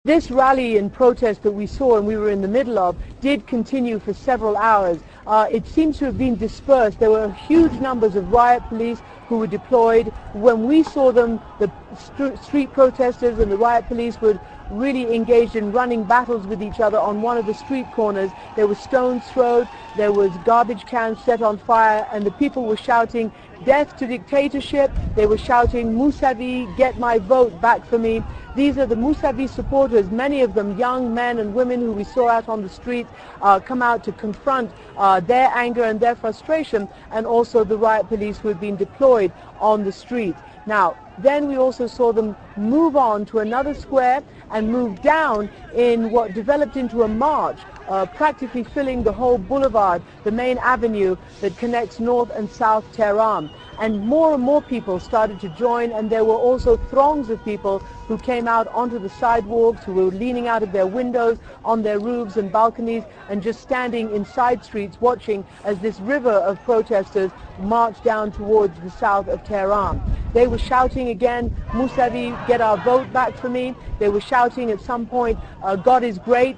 This rally and protest that we saw and we were in the middle of did continue for several hours. It seems to have been dispersed. There were huge numbers of riot police who were deployed. When we saw them, the street protesters and the riot police were really engaged in running battles with each other on one of the street corners. There were stones thrown, there was garbage cans set on fire, and the people were shouting, "Death to dictatorship." They were shouting, "Mousavi, get my vote back for me." These are the Mousavi supporters, many of them young men and women who we saw out on the street come out to confront their anger and their frustration, and also the riot police who had been deployed on the street. Now, then we also saw them move on to another square and move down in what developed into a march, practically filling the whole boulevard, the main avenue that connects north and south Tehran. And more people started to join, and there were also throngs of people who came out onto the sidewalks, who were leaning out of their windows, on their roofs and balconies, and just standing in side streets watching as this river of protesters marched down towards the south of Tehran. They were shouting again, "Mousavi, get our vote back for me." They were shouting at some point, "God is great,"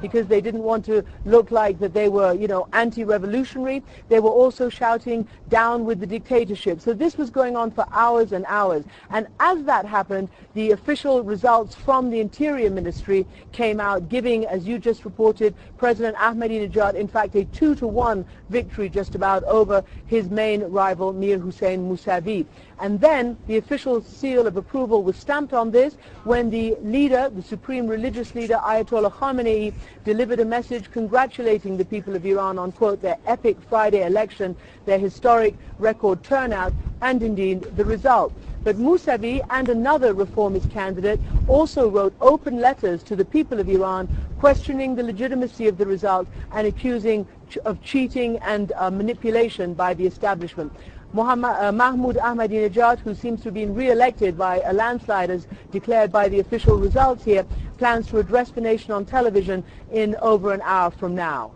because they didn't want to look like that they were, anti-revolutionary. They were also shouting, "Down with the dictatorship." So this was going on for hours and hours. And as that happened, the official results from the Interior Ministry came out, giving, as you just reported, President Ahmadi Nejad, in fact, a 2-to-1 victory just about over his main rival, Mir Hussein Mousavi. And then the official seal of approval was stamped on this when the leader, the supreme religious leader, Ayatollah Khamenei, delivered a message congratulating the people of Iran on, quote, their epic Friday election, their historic record turnout, and indeed the result. But Mousavi and another reformist candidate also wrote open letters to the people of Iran questioning the legitimacy of the result and accusing of cheating and manipulation by the establishment. Mahmoud Ahmadinejad, who seems to have been re-elected by a landslide as declared by the official results here, plans to address the nation on television in over an hour from now.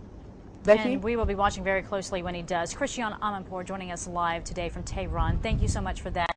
Betty? And we will be watching very closely when he does. Christian Amanpour joining us live today from Tehran. Thank you so much for that.